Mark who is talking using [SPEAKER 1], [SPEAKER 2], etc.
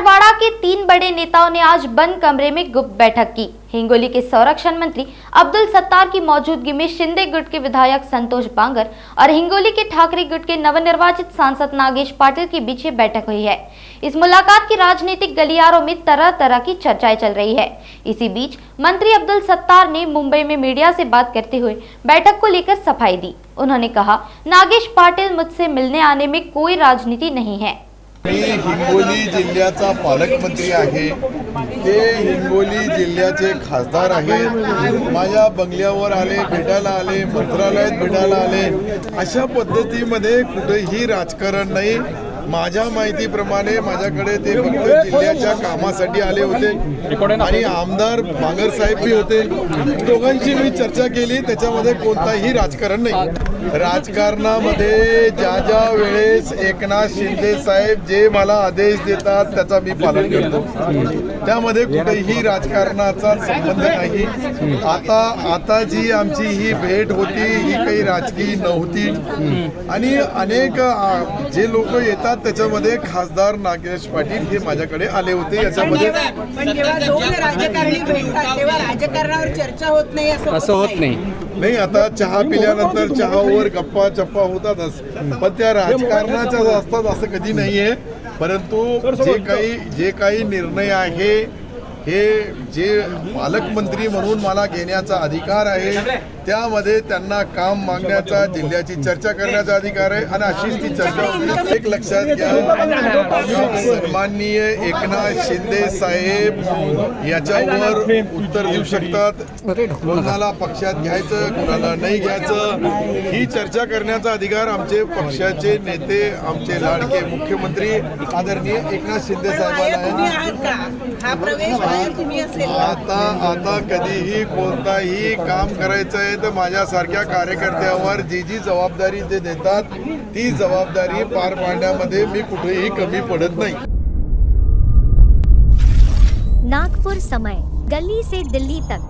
[SPEAKER 1] मराठवाड़ा के 3 बड़े नेताओं ने आज बंद कमरे में गुप्त बैठक की। हिंगोली के संरक्षण मंत्री अब्दुल सत्तार की मौजूदगी में शिंदे गुट के विधायक संतोष बांगर और हिंगोली के ठाकरे गुट के नवनिर्वाचित सांसद नागेश पाटिल के बीच ये बैठक हुई है। इस मुलाकात की राजनीतिक गलियारों में तरह तरह की चर्चाएं चल रही है। इसी बीच मंत्री अब्दुल सत्तार ने मुंबई में मीडिया से बात करते हुए बैठक को लेकर सफाई दी। उन्होंने कहा, नागेश पाटिल मुझसे मिलने आने में कोई राजनीति नहीं है।
[SPEAKER 2] मी हिंगोली जिल्ह्याचा पालकमंत्री आहे। ते हिंगोली जिल्ह्याचे खासदार आहेत। माझ्या बंगल्यावर आले, भेटायला आले, मंत्रालयात भेटायला आले। अशा पद्धतीमध्ये कुठेही राजकारण नाही। माझ्या माहितीप्रमाणे माझ्याकडे ते फक्त जिल्ह्याच्या कामासाठी आले होते आणि आमदार बांगर साहेब भी होते। दोघांची मी चर्चा केली, त्याच्यामध्ये कोणताही राजकारण नाही। राजकारणामध्ये ज्या ज्या वेळेस एकनाथ शिंदे साहेब जे मला आदेश देतात त्याचा मी पालन करतो। त्यामध्ये कुठेही राजकारणाचा संबंध नाही। आता जी आमची ही भेट होती ही काही राजकीय नव्हती आणि अनेक जे लोक येतात त्याच्यामध्ये खासदार नागेश पाटील हे माझ्याकडे आले होते। याच्यामध्ये
[SPEAKER 3] पण जेव्हा दोन राजकारणी भेटतात तेव्हा राजकारणावर चर्चा होत नाही असं होत
[SPEAKER 2] नाही। आता चहा पिल्यानंतर चहावर गप्पा चप्पा होतातच, पण त्या राजकारणाच्या असतात असं कधी नाहीये। परंतु जे काही निर्णय आहे हे जे पालकमंत्री म्हणून मला घेण्याचा अधिकार आहे, त्यामध्ये त्यांना काम मागण्याचा, जिल्ह्याची चर्चा करण्याचा अधिकार आहे आणि अशीच ती चर्चा होती। एक लक्षात घ्या, सन्माननीय एकनाथ शिंदे साहेब याच्यावर उत्तर देऊ शकतात। कोणाला पक्षात घ्यायचं, कोणाला नाही घ्यायचं, ही चर्चा करण्याचा अधिकार आमचे पक्षाचे नेते, आमचे लाडके मुख्यमंत्री आदरणीय एकनाथ शिंदे साहेबांना आहे। आता कधीही कोणताही काम करायचं आहे तर माझ्यासारख्या कार्यकर्त्यावर जी जबाबदारी ते देतात ती जबाबदारी पार पाडण्यामध्ये मी कुठेही कमी पडत नाही।
[SPEAKER 4] नागपुर समय, गली से दिल्ली तक।